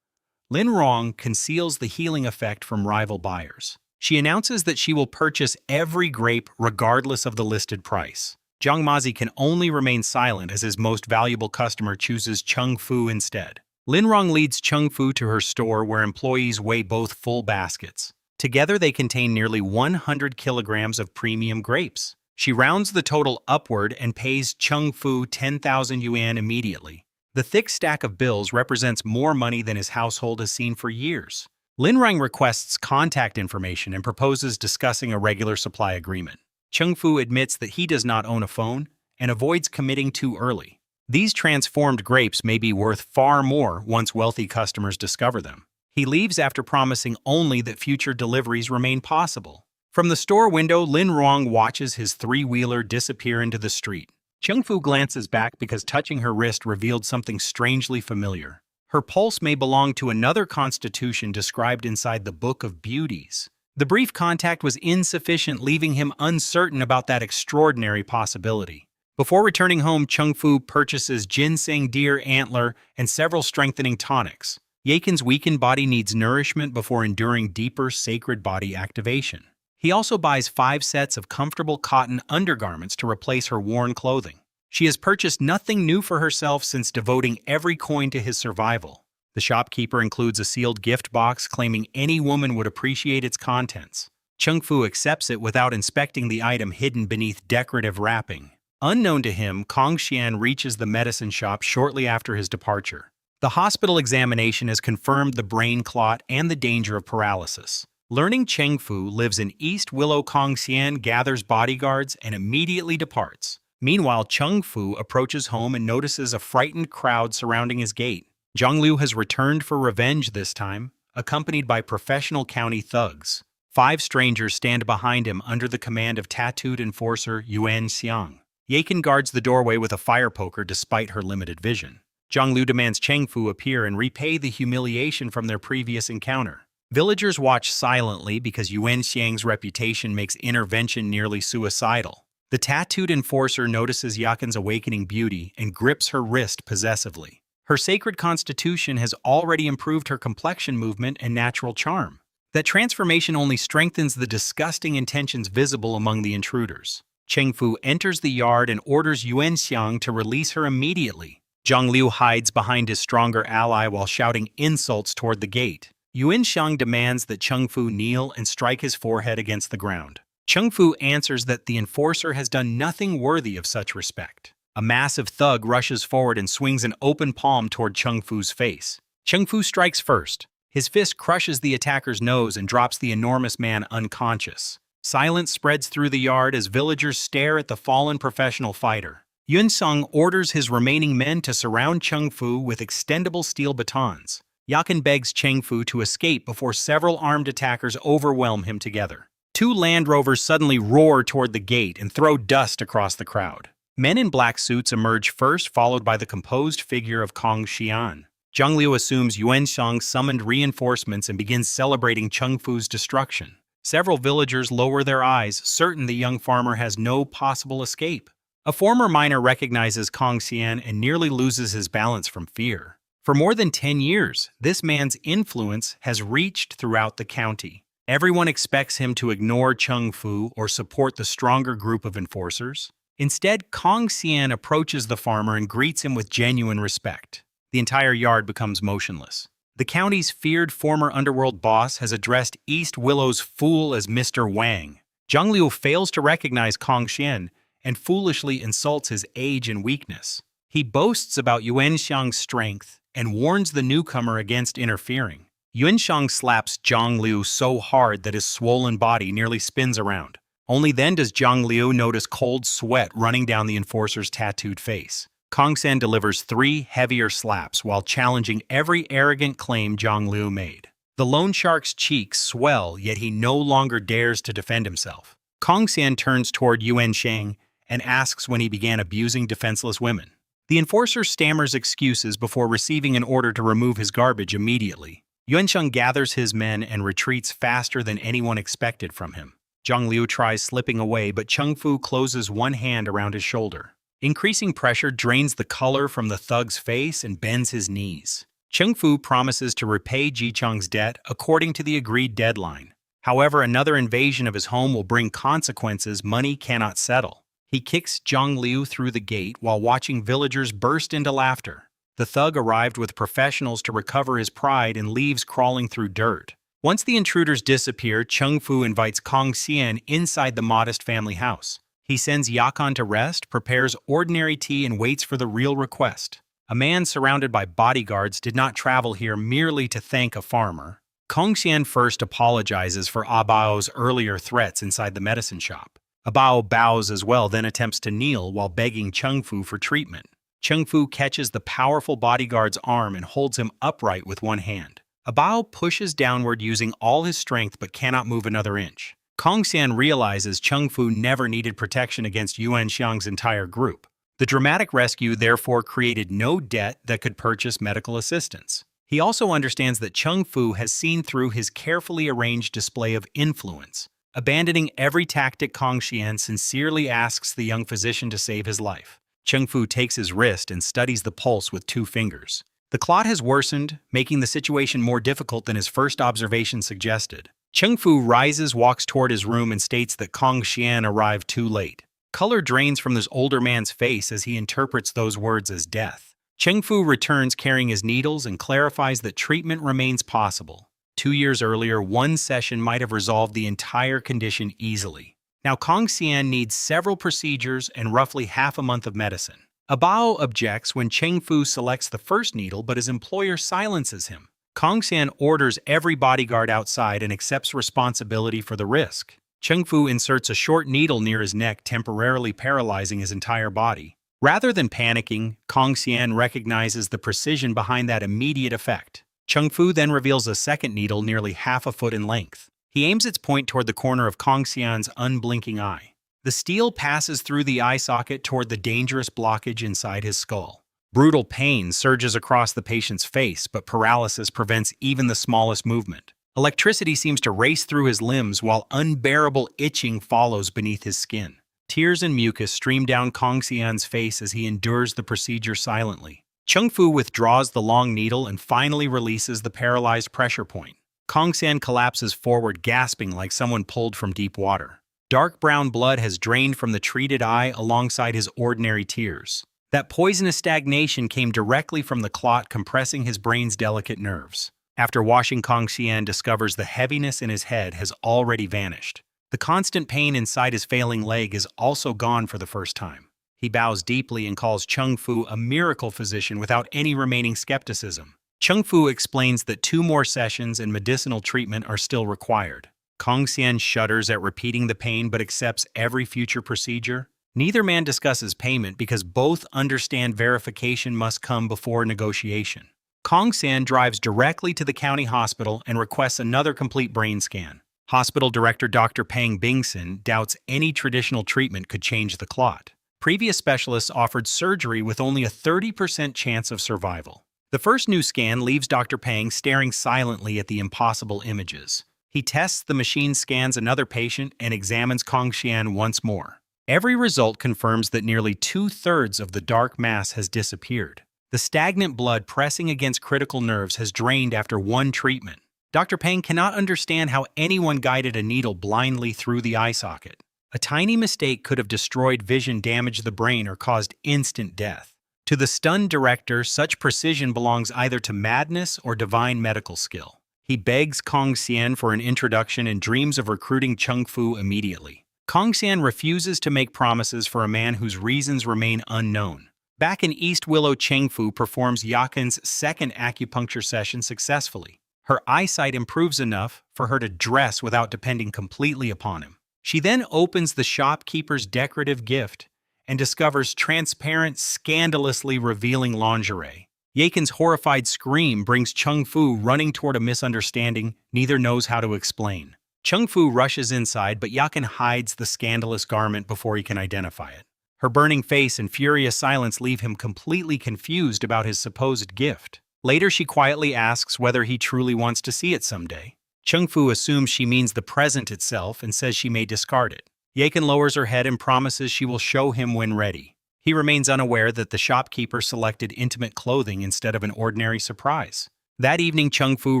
Lin Rong conceals the healing effect from rival buyers. She announces that she will purchase every grape regardless of the listed price. Zhang Mazi can only remain silent as his most valuable customer chooses Cheng Fu instead. Lin Rong leads Cheng Fu to her store where employees weigh both full baskets. Together they contain nearly 100 kilograms of premium grapes. She rounds the total upward and pays Cheng Fu 10,000 yuan immediately. The thick stack of bills represents more money than his household has seen for years. Lin Rong requests contact information and proposes discussing a regular supply agreement. Cheng Fu admits that he does not own a phone and avoids committing too early. These transformed grapes may be worth far more once wealthy customers discover them. He leaves after promising only that future deliveries remain possible. From the store window, Lin Rong watches his three-wheeler disappear into the street. Cheng Fu glances back because touching her wrist revealed something strangely familiar. Her pulse may belong to another constitution described inside the Book of Beauties. The brief contact was insufficient, leaving him uncertain about that extraordinary possibility. Before returning home, Cheng Fu purchases ginseng deer antler and several strengthening tonics. Yakin's weakened body needs nourishment before enduring deeper sacred body activation. He also buys 5 sets of comfortable cotton undergarments to replace her worn clothing. She has purchased nothing new for herself since devoting every coin to his survival. The shopkeeper includes a sealed gift box, claiming any woman would appreciate its contents. Cheng Fu accepts it without inspecting the item hidden beneath decorative wrapping. Unknown to him, Kong Xian reaches the medicine shop shortly after his departure. The hospital examination has confirmed the brain clot and the danger of paralysis. Learning Cheng Fu lives in East Willow, Kong Xian gathers bodyguards and immediately departs. Meanwhile, Cheng Fu approaches home and notices a frightened crowd surrounding his gate. Zhang Liu has returned for revenge this time, accompanied by professional county thugs. 5 strangers stand behind him under the command of tattooed enforcer Yuan Xiang. Yakin guards the doorway with a fire poker despite her limited vision. Zhang Liu demands Cheng Fu appear and repay the humiliation from their previous encounter. Villagers watch silently because Yuan Xiang's reputation makes intervention nearly suicidal. The tattooed enforcer notices Yakin's awakening beauty and grips her wrist possessively. Her sacred constitution has already improved her complexion movement and natural charm. That transformation only strengthens the disgusting intentions visible among the intruders. Cheng Fu enters the yard and orders Yuan Xiang to release her immediately. Zhang Liu hides behind his stronger ally while shouting insults toward the gate. Yuan Xiang demands that Cheng Fu kneel and strike his forehead against the ground. Cheng Fu answers that the enforcer has done nothing worthy of such respect. A massive thug rushes forward and swings an open palm toward Cheng Fu's face. Cheng Fu strikes first. His fist crushes the attacker's nose and drops the enormous man unconscious. Silence spreads through the yard as villagers stare at the fallen professional fighter. Yuan Xiang orders his remaining men to surround Cheng Fu with extendable steel batons. Yakan begs Cheng Fu to escape before several armed attackers overwhelm him together. Two Land Rovers suddenly roar toward the gate and throw dust across the crowd. Men in black suits emerge first, followed by the composed figure of Kong Xian. Zhang Liu assumes Yuan Xiang summoned reinforcements and begins celebrating Cheng Fu's destruction. Several villagers lower their eyes, certain the young farmer has no possible escape. A former miner recognizes Kong Xian and nearly loses his balance from fear. For more than 10 years, this man's influence has reached throughout the county. Everyone expects him to ignore Cheng Fu or support the stronger group of enforcers. Instead, Kong Xian approaches the farmer and greets him with genuine respect. The entire yard becomes motionless. The county's feared former underworld boss has addressed East Willow's fool as Mr. Wang. Zhang Liu fails to recognize Kong Xian and foolishly insults his age and weakness. He boasts about Yuan Xiang's strength and warns the newcomer against interfering. Yuan Xiang slaps Zhang Liu so hard that his swollen body nearly spins around. Only then does Zhang Liu notice cold sweat running down the enforcer's tattooed face. Kong Xian delivers 3 heavier slaps while challenging every arrogant claim Zhang Liu made. The loan shark's cheeks swell, yet he no longer dares to defend himself. Kong Xian turns toward Yuan Xiang and asks when he began abusing defenseless women. The enforcer stammers excuses before receiving an order to remove his garbage immediately. Yuan Xiang gathers his men and retreats faster than anyone expected from him. Zhang Liu tries slipping away, but Cheng Fu closes one hand around his shoulder. Increasing pressure drains the color from the thug's face and bends his knees. Cheng Fu promises to repay Jicheng's debt according to the agreed deadline. However, another invasion of his home will bring consequences money cannot settle. He kicks Zhang Liu through the gate while watching villagers burst into laughter. The thug arrived with professionals to recover his pride and leaves crawling through dirt. Once the intruders disappear, Cheng Fu invites Kong Xian inside the modest family house. He sends Yakan to rest, prepares ordinary tea, and waits for the real request. A man surrounded by bodyguards did not travel here merely to thank a farmer. Kong Xian first apologizes for Abao's earlier threats inside the medicine shop. Abao bows as well, then attempts to kneel while begging Cheng Fu for treatment. Cheng Fu catches the powerful bodyguard's arm and holds him upright with one hand. Abao pushes downward using all his strength but cannot move another inch. Kong Xian realizes Cheng Fu never needed protection against Yuan Xiang's entire group. The dramatic rescue therefore created no debt that could purchase medical assistance. He also understands that Cheng Fu has seen through his carefully arranged display of influence. Abandoning every tactic, Kong Xian sincerely asks the young physician to save his life. Cheng Fu takes his wrist and studies the pulse with 2 fingers. The clot has worsened, making the situation more difficult than his first observation suggested. Cheng Fu rises, walks toward his room, and states that Kong Xian arrived too late. Color drains from this older man's face as he interprets those words as death. Cheng Fu returns carrying his needles and clarifies that treatment remains possible. 2 years earlier, one session might have resolved the entire condition easily. Now Kong Xian needs several procedures and roughly half a month of medicine. Abao objects when Cheng Fu selects the first needle, but his employer silences him. Kong Xian orders every bodyguard outside and accepts responsibility for the risk. Cheng Fu inserts a short needle near his neck, temporarily paralyzing his entire body. Rather than panicking, Kong Xian recognizes the precision behind that immediate effect. Cheng Fu then reveals a second needle nearly half a foot in length. He aims its point toward the corner of Kong Xian's unblinking eye. The steel passes through the eye socket toward the dangerous blockage inside his skull. Brutal pain surges across the patient's face, but paralysis prevents even the smallest movement. Electricity seems to race through his limbs while unbearable itching follows beneath his skin. Tears and mucus stream down Kong Xian's face as he endures the procedure silently. Cheng Fu withdraws the long needle and finally releases the paralyzed pressure point. Kong San collapses forward, gasping like someone pulled from deep water. Dark brown blood has drained from the treated eye alongside his ordinary tears. That poisonous stagnation came directly from the clot compressing his brain's delicate nerves. After washing, Kong Xian discovers the heaviness in his head has already vanished. The constant pain inside his failing leg is also gone for the first time. He bows deeply and calls Chung Fu a miracle physician without any remaining skepticism. Chung Fu explains that 2 more sessions and medicinal treatment are still required. Kong Xian shudders at repeating the pain but accepts every future procedure. Neither man discusses payment because both understand verification must come before negotiation. Kong Xian drives directly to the county hospital and requests another complete brain scan. Hospital director Dr. Pang Bingson doubts any traditional treatment could change the clot. Previous specialists offered surgery with only a 30% chance of survival. The first new scan leaves Dr. Pang staring silently at the impossible images. He tests the machine, scans another patient, and examines Kong Xian once more. Every result confirms that nearly 2/3 of the dark mass has disappeared. The stagnant blood pressing against critical nerves has drained after 1 treatment. Dr. Pang cannot understand how anyone guided a needle blindly through the eye socket. A tiny mistake could have destroyed vision, damaged the brain, or caused instant death. To the stunned director, such precision belongs either to madness or divine medical skill. He begs Kong Xian for an introduction and dreams of recruiting Chung Fu immediately. Kong Xian refuses to make promises for a man whose reasons remain unknown. Back in East Willow, Cheng Fu performs Yakin's second acupuncture session successfully. Her eyesight improves enough for her to dress without depending completely upon him. She then opens the shopkeeper's decorative gift and discovers transparent, scandalously revealing lingerie. Yakin's horrified scream brings Chung Fu running toward a misunderstanding neither knows how to explain. Chung Fu rushes inside, but Yakin hides the scandalous garment before he can identify it. Her burning face and furious silence leave him completely confused about his supposed gift. Later, she quietly asks whether he truly wants to see it someday. Chung Fu assumes she means the present itself and says she may discard it. Yakin lowers her head and promises she will show him when ready. He remains unaware that the shopkeeper selected intimate clothing instead of an ordinary surprise. That evening, Chung Fu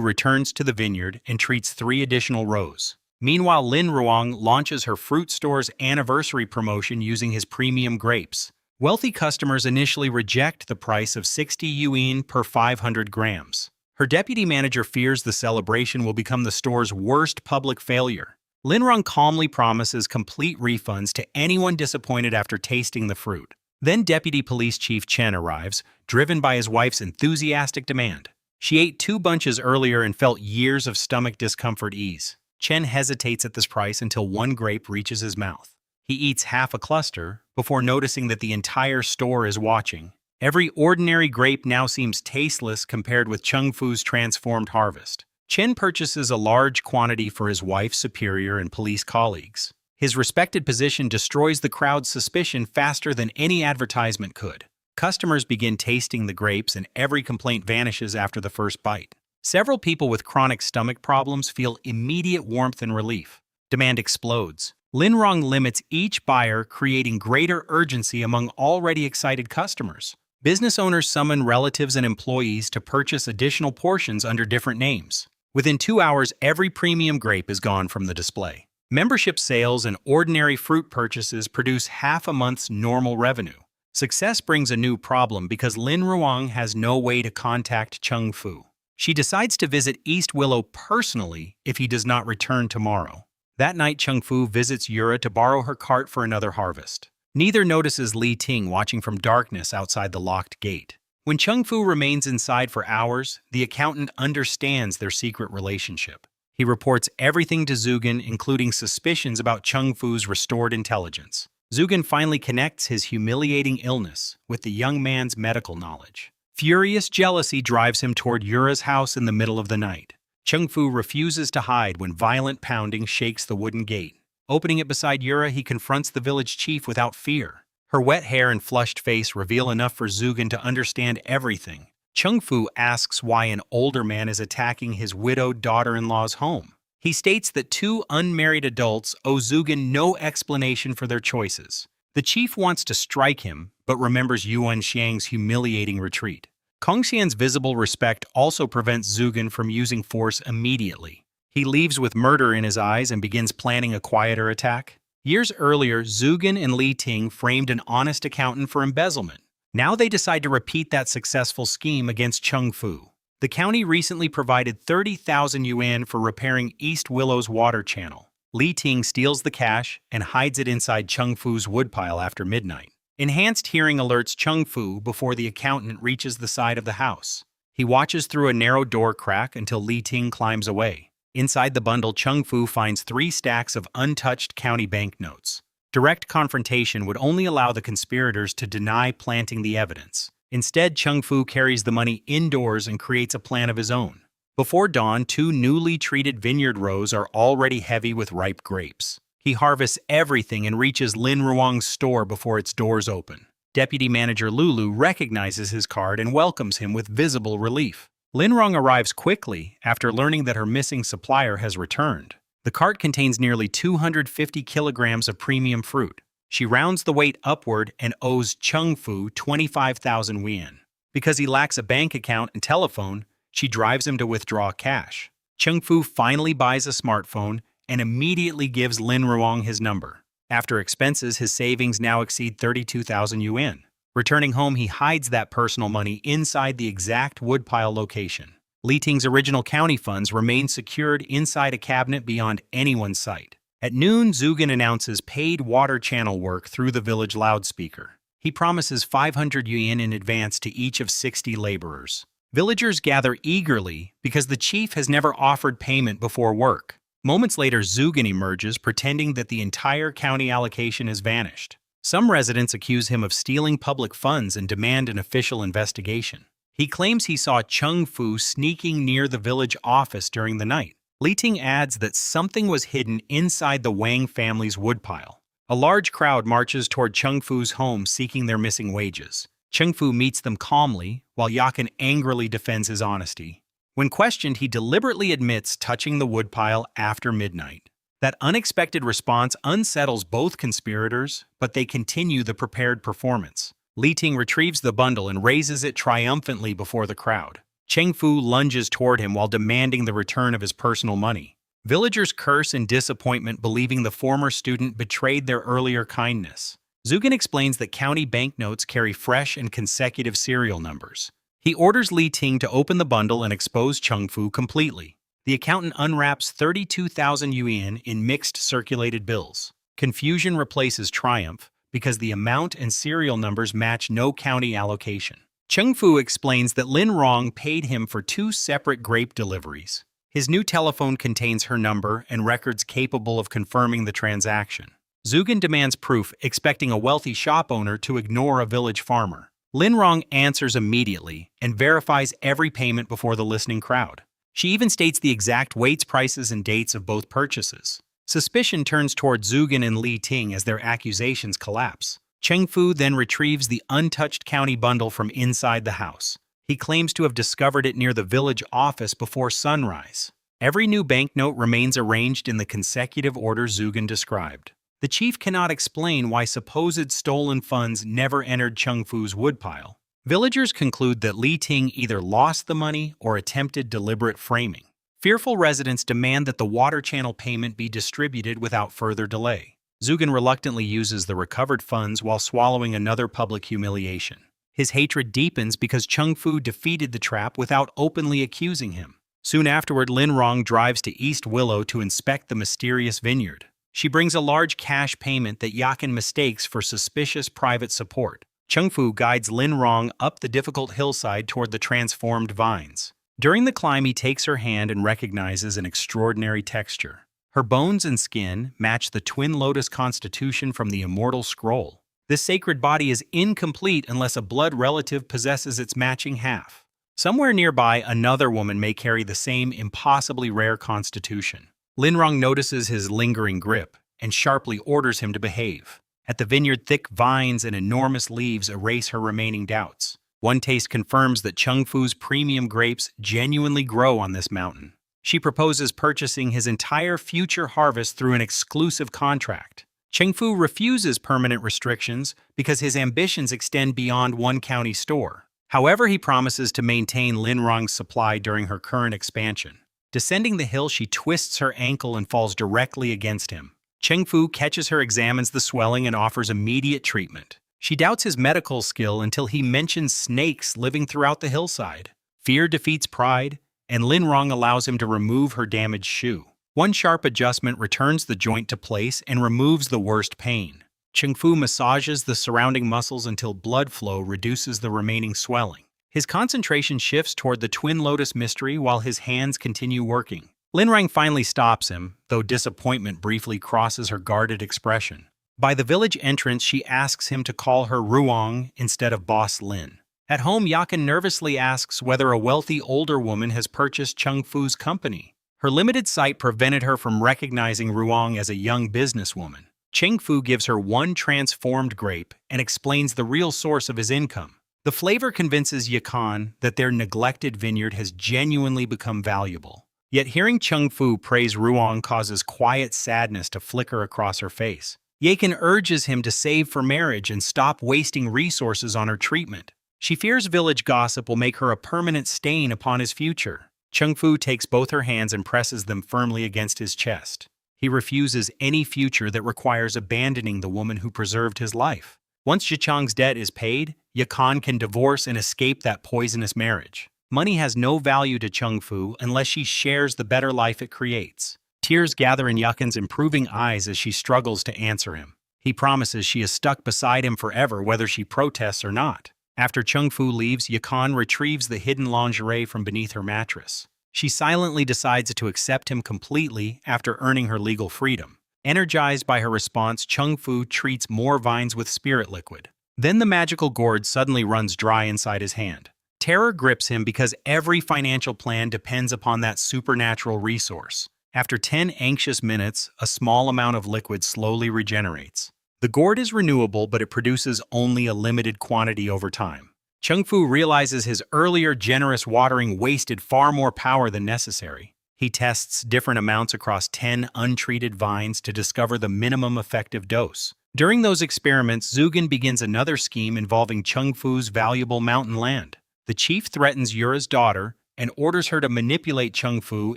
returns to the vineyard and treats 3 additional rows. Meanwhile, Lin Ruang launches her fruit store's anniversary promotion using his premium grapes. Wealthy customers initially reject the price of 60 yuan per 500 grams. Her deputy manager fears the celebration will become the store's worst public failure. Lin Ruang calmly promises complete refunds to anyone disappointed after tasting the fruit. Then Deputy Police Chief Chen arrives, driven by his wife's enthusiastic demand. She ate 2 bunches earlier and felt years of stomach discomfort ease. Chen hesitates at this price until 1 grape reaches his mouth. He eats half a cluster before noticing that the entire store is watching. Every ordinary grape now seems tasteless compared with Chung Fu's transformed harvest. Chen purchases a large quantity for his wife's superior and police colleagues. His respected position destroys the crowd's suspicion faster than any advertisement could. Customers begin tasting the grapes and every complaint vanishes after the first bite. Several people with chronic stomach problems feel immediate warmth and relief. Demand explodes. Lin Ruang limits each buyer, creating greater urgency among already excited customers. Business owners summon relatives and employees to purchase additional portions under different names. Within 2 hours, every premium grape is gone from the display. Membership sales and ordinary fruit purchases produce half a month's normal revenue. Success brings a new problem because Lin Ruang has no way to contact Chung Fu. She decides to visit East Willow personally if he does not return tomorrow. That night, Chung Fu visits Yura to borrow her cart for another harvest. Neither notices Li Ting watching from darkness outside the locked gate. When Chung Fu remains inside for hours, the accountant understands their secret relationship. He reports everything to Zugin, including suspicions about Chung Fu's restored intelligence. Zugin finally connects his humiliating illness with the young man's medical knowledge. Furious jealousy drives him toward Yura's house in the middle of the night. Chung Fu refuses to hide when violent pounding shakes the wooden gate. Opening it beside Yura, he confronts the village chief without fear. Her wet hair and flushed face reveal enough for Zugin to understand everything. Chung Fu asks why an older man is attacking his widowed daughter-in-law's home. He states that 2 unmarried adults owe Zugin no explanation for their choices. The chief wants to strike him, but remembers Yuan Xiang's humiliating retreat. Kongxian's visible respect also prevents Zugin from using force immediately. He leaves with murder in his eyes and begins planning a quieter attack. Years earlier, Zugin and Li Ting framed an honest accountant for embezzlement. Now they decide to repeat that successful scheme against Cheng Fu. The county recently provided 30,000 yuan for repairing East Willow's water channel. Li Ting steals the cash and hides it inside Cheng Fu's woodpile after midnight. Enhanced hearing alerts Cheng Fu before the accountant reaches the side of the house. He watches through a narrow door crack until Li Ting climbs away. Inside the bundle, Cheng Fu finds 3 stacks of untouched county banknotes. Direct confrontation would only allow the conspirators to deny planting the evidence. Instead, Cheng Fu carries the money indoors and creates a plan of his own. Before dawn, 2 newly treated vineyard rows are already heavy with ripe grapes. He harvests everything and reaches Lin Ruang's store before its doors open. Deputy Manager Lulu recognizes his card and welcomes him with visible relief. Lin Ruang arrives quickly after learning that her missing supplier has returned. The cart contains nearly 250 kilograms of premium fruit. She rounds the weight upward and owes Cheng Fu 25,000 yuan. Because he lacks a bank account and telephone, she drives him to withdraw cash. Cheng Fu finally buys a smartphone and immediately gives Lin Ruang his number. After expenses, his savings now exceed 32,000 yuan. Returning home, he hides that personal money inside the exact woodpile location. Li Ting's original county funds remain secured inside a cabinet beyond anyone's sight. At noon, Zugin announces paid water channel work through the village loudspeaker. He promises 500 yuan in advance to each of 60 laborers. Villagers gather eagerly because the chief has never offered payment before work. Moments later, Zugin emerges, pretending that the entire county allocation has vanished. Some residents accuse him of stealing public funds and demand an official investigation. He claims he saw Cheng Fu sneaking near the village office during the night. Li Ting adds that something was hidden inside the Wang family's woodpile. A large crowd marches toward Cheng Fu's home seeking their missing wages. Cheng Fu meets them calmly, while Yakin angrily defends his honesty. When questioned, he deliberately admits touching the woodpile after midnight. That unexpected response unsettles both conspirators, but they continue the prepared performance. Li Ting retrieves the bundle and raises it triumphantly before the crowd. Cheng Fu lunges toward him while demanding the return of his personal money. Villagers curse in disappointment, believing the former student betrayed their earlier kindness. Zugin explains that county banknotes carry fresh and consecutive serial numbers. He orders Li Ting to open the bundle and expose Cheng Fu completely. The accountant unwraps 32,000 yuan in mixed circulated bills. Confusion replaces triumph because the amount and serial numbers match no county allocation. Cheng Fu explains that Lin Ruang paid him for 2 separate grape deliveries. His new telephone contains her number and records capable of confirming the transaction. Zugin demands proof, expecting a wealthy shop owner to ignore a village farmer. Lin Ruang answers immediately and verifies every payment before the listening crowd. She even states the exact weights, prices, and dates of both purchases. Suspicion turns toward Zugin and Li Ting as their accusations collapse. Cheng Fu then retrieves the untouched county bundle from inside the house. He claims to have discovered it near the village office before sunrise. Every new banknote remains arranged in the consecutive order Zugin described. The chief cannot explain why supposed stolen funds never entered Cheng Fu's woodpile. Villagers conclude that Li Ting either lost the money or attempted deliberate framing. Fearful residents demand that the water channel payment be distributed without further delay. Zugin reluctantly uses the recovered funds while swallowing another public humiliation. His hatred deepens because Cheng Fu defeated the trap without openly accusing him. Soon afterward, Lin Ruang drives to East Willow to inspect the mysterious vineyard. She brings a large cash payment that Yakin mistakes for suspicious private support. Cheng Fu guides Lin Ruang up the difficult hillside toward the transformed vines. During the climb, he takes her hand and recognizes an extraordinary texture. Her bones and skin match the twin lotus constitution from the immortal scroll. This sacred body is incomplete unless a blood relative possesses its matching half. Somewhere nearby, another woman may carry the same impossibly rare constitution. Lin Ruang notices his lingering grip and sharply orders him to behave. At the vineyard, thick vines and enormous leaves erase her remaining doubts. One taste confirms that Cheng Fu's premium grapes genuinely grow on this mountain. She proposes purchasing his entire future harvest through an exclusive contract. Cheng Fu refuses permanent restrictions because his ambitions extend beyond one county store. However, he promises to maintain Linrong's supply during her current expansion. Descending the hill, she twists her ankle and falls directly against him. Chengfu catches her, examines the swelling, and offers immediate treatment. She doubts his medical skill until he mentions snakes living throughout the hillside. Fear defeats pride, and Linrong allows him to remove her damaged shoe. One sharp adjustment returns the joint to place and removes the worst pain. Chengfu massages the surrounding muscles until blood flow reduces the remaining swelling. His concentration shifts toward the Twin Lotus mystery while his hands continue working. Linrong finally stops him, though disappointment briefly crosses her guarded expression. By the village entrance, she asks him to call her Ruong instead of Boss Lin. At home, Yakin nervously asks whether a wealthy older woman has purchased Chengfu's company. Her limited sight prevented her from recognizing Ruong as a young businesswoman. Chengfu gives her one transformed grape and explains the real source of his income. The flavor convinces Yakan that their neglected vineyard has genuinely become valuable. Yet hearing Chengfu praise Ruong causes quiet sadness to flicker across her face. Yakan urges him to save for marriage and stop wasting resources on her treatment. She fears village gossip will make her a permanent stain upon his future. Chengfu takes both her hands and presses them firmly against his chest. He refuses any future that requires abandoning the woman who preserved his life. Once Jichang's debt is paid, Yakan can divorce and escape that poisonous marriage. Money has no value to Chengfu unless she shares the better life it creates. Tears gather in Yakan's improving eyes as she struggles to answer him. He promises she is stuck beside him forever whether she protests or not. After Chengfu leaves, Yakan retrieves the hidden lingerie from beneath her mattress. She silently decides to accept him completely after earning her legal freedom. Energized by her response, Chengfu treats more vines with spirit liquid. Then the magical gourd suddenly runs dry inside his hand. Terror grips him because every financial plan depends upon that supernatural resource. After 10 anxious minutes, a small amount of liquid slowly regenerates. The gourd is renewable, but it produces only a limited quantity over time. Chengfu realizes his earlier generous watering wasted far more power than necessary. He tests different amounts across 10 untreated vines to discover the minimum effective dose. During those experiments, Zugin begins another scheme involving Chengfu's valuable mountain land. The chief threatens Yura's daughter and orders her to manipulate Chengfu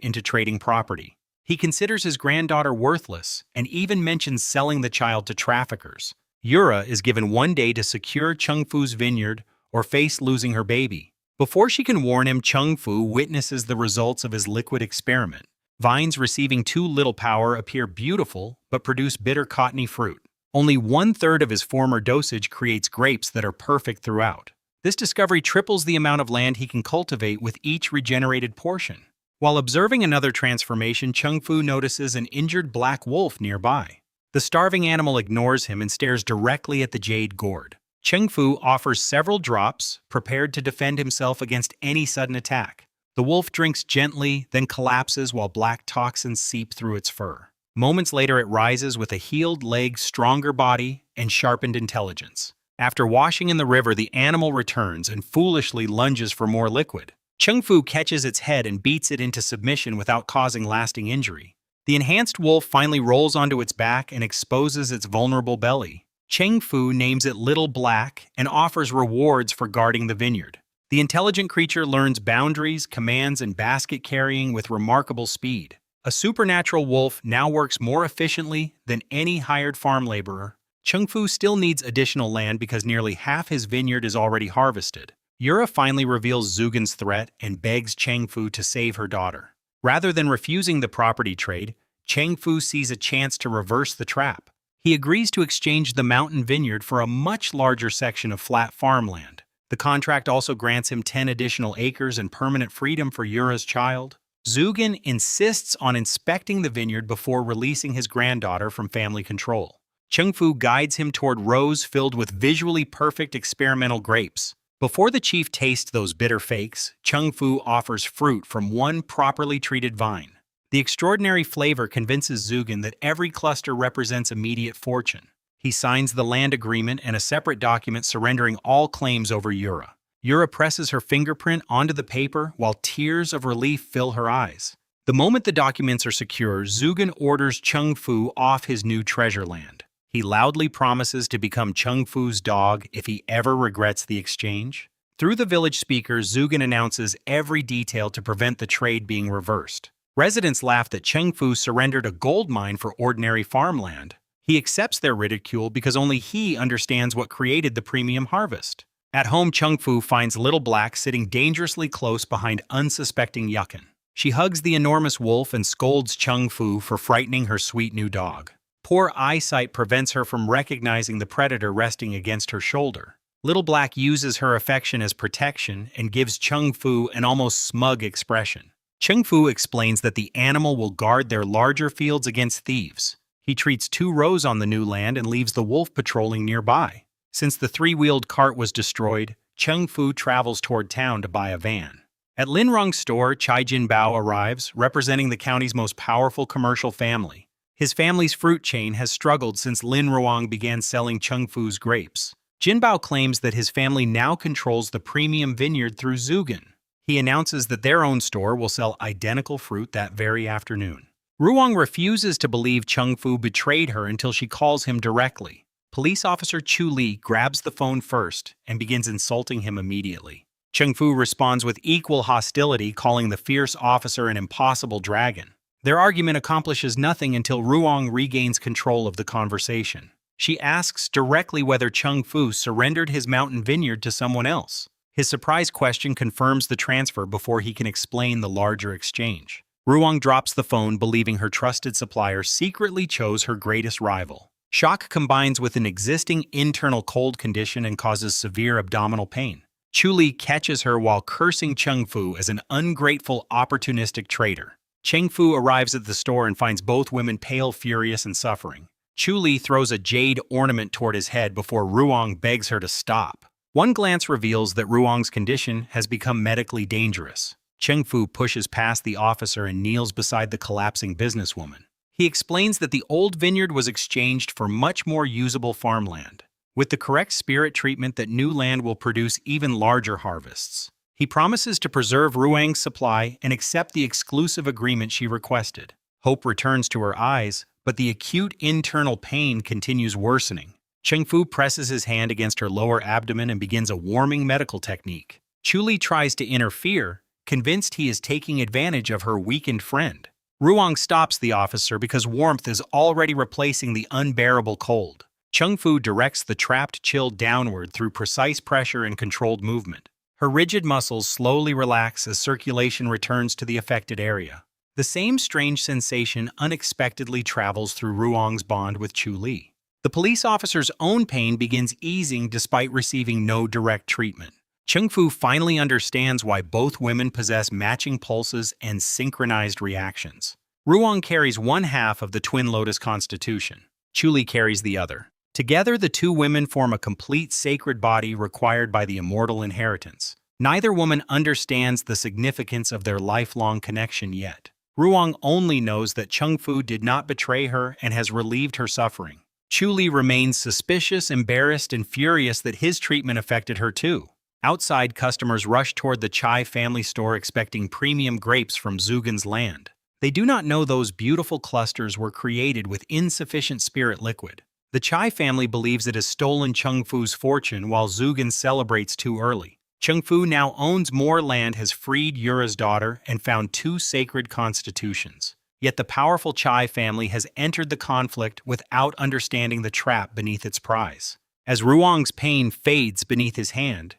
into trading property. He considers his granddaughter worthless and even mentions selling the child to traffickers. Yura is given 1 day to secure Chengfu's vineyard or face losing her baby. Before she can warn him, Chengfu witnesses the results of his liquid experiment. Vines receiving too little power appear beautiful but produce bitter cottony fruit. Only 1/3 of his former dosage creates grapes that are perfect throughout. This discovery triples the amount of land he can cultivate with each regenerated portion. While observing another transformation, Chengfu notices an injured black wolf nearby. The starving animal ignores him and stares directly at the jade gourd. Chengfu offers several drops, prepared to defend himself against any sudden attack. The wolf drinks gently, then collapses while black toxins seep through its fur. Moments later, it rises with a healed leg, stronger body, and sharpened intelligence. After washing in the river, the animal returns and foolishly lunges for more liquid. Chengfu catches its head and beats it into submission without causing lasting injury. The enhanced wolf finally rolls onto its back and exposes its vulnerable belly. Chengfu names it Little Black and offers rewards for guarding the vineyard. The intelligent creature learns boundaries, commands, and basket carrying with remarkable speed. A supernatural wolf now works more efficiently than any hired farm laborer. Chengfu still needs additional land because nearly half his vineyard is already harvested. Yura finally reveals Zugin's threat and begs Chengfu to save her daughter. Rather than refusing the property trade, Chengfu sees a chance to reverse the trap. He agrees to exchange the mountain vineyard for a much larger section of flat farmland. The contract also grants him 10 additional acres and permanent freedom for Yura's child. Zugin insists on inspecting the vineyard before releasing his granddaughter from family control. Chengfu guides him toward rows filled with visually perfect experimental grapes. Before the chief tastes those bitter fakes, Chengfu offers fruit from one properly treated vine. The extraordinary flavor convinces Zugin that every cluster represents immediate fortune. He signs the land agreement and a separate document surrendering all claims over Yura. Yura presses her fingerprint onto the paper while tears of relief fill her eyes. The moment the documents are secure, Zugin orders Chengfu off his new treasure land. He loudly promises to become Chengfu's dog if he ever regrets the exchange. Through the village speaker, Zugin announces every detail to prevent the trade being reversed. Residents laugh that Chengfu surrendered a gold mine for ordinary farmland. He accepts their ridicule because only he understands what created the premium harvest. At home, Chengfu finds Little Black sitting dangerously close behind unsuspecting Yukin. She hugs the enormous wolf and scolds Chengfu for frightening her sweet new dog. Poor eyesight prevents her from recognizing the predator resting against her shoulder. Little Black uses her affection as protection and gives Chengfu an almost smug expression. Chengfu explains that the animal will guard their larger fields against thieves. He treats 2 rows on the new land and leaves the wolf patrolling nearby. Since the 3-wheeled cart was destroyed, Chengfu travels toward town to buy a van. At Linrong's store, Chai Jinbao arrives, representing the county's most powerful commercial family. His family's fruit chain has struggled since Lin Ruang began selling Chengfu's grapes. Jinbao claims that his family now controls the premium vineyard through Zugin. He announces that their own store will sell identical fruit that very afternoon. Ruang refuses to believe Chengfu betrayed her until she calls him directly. Police officer Chu Li grabs the phone first and begins insulting him immediately. Chengfu responds with equal hostility, calling the fierce officer an impossible dragon. Their argument accomplishes nothing until Ruang regains control of the conversation. She asks directly whether Chengfu surrendered his mountain vineyard to someone else. His surprise question confirms the transfer before he can explain the larger exchange. Ruang drops the phone, believing her trusted supplier secretly chose her greatest rival. Shock combines with an existing internal cold condition and causes severe abdominal pain. Chu Li catches her while cursing Chengfu as an ungrateful, opportunistic traitor. Chengfu arrives at the store and finds both women pale, furious, and suffering. Chu Li throws a jade ornament toward his head before Ruang begs her to stop. One glance reveals that Ruang's condition has become medically dangerous. Chengfu pushes past the officer and kneels beside the collapsing businesswoman. He explains that the old vineyard was exchanged for much more usable farmland. With the correct spirit treatment, that new land will produce even larger harvests. He promises to preserve Ruang's supply and accept the exclusive agreement she requested. Hope returns to her eyes, but the acute internal pain continues worsening. Chengfu presses his hand against her lower abdomen and begins a warming medical technique. Chu Li tries to interfere, convinced he is taking advantage of her weakened friend. Ruang stops the officer because warmth is already replacing the unbearable cold. Chengfu directs the trapped chill downward through precise pressure and controlled movement. Her rigid muscles slowly relax as circulation returns to the affected area. The same strange sensation unexpectedly travels through Ruang's bond with Chu Li. The police officer's own pain begins easing despite receiving no direct treatment. Chengfu finally understands why both women possess matching pulses and synchronized reactions. Ruang carries one half of the Twin Lotus Constitution. Chu Li carries the other. Together, the 2 women form a complete sacred body required by the immortal inheritance. Neither woman understands the significance of their lifelong connection yet. Ruang only knows that Chengfu did not betray her and has relieved her suffering. Chu Li remains suspicious, embarrassed, and furious that his treatment affected her too. Outside, customers rush toward the Chai family store expecting premium grapes from Zugin's land. They do not know those beautiful clusters were created with insufficient spirit liquid. The Chai family believes it has stolen Chengfu's fortune while Zugin celebrates too early. Chengfu now owns more land, has freed Yura's daughter, and found 2 sacred constitutions. Yet the powerful Chai family has entered the conflict without understanding the trap beneath its prize. As Ruang's pain fades beneath his hand,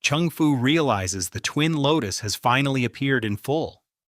Chengfu realizes the Twin Lotus has finally appeared in full.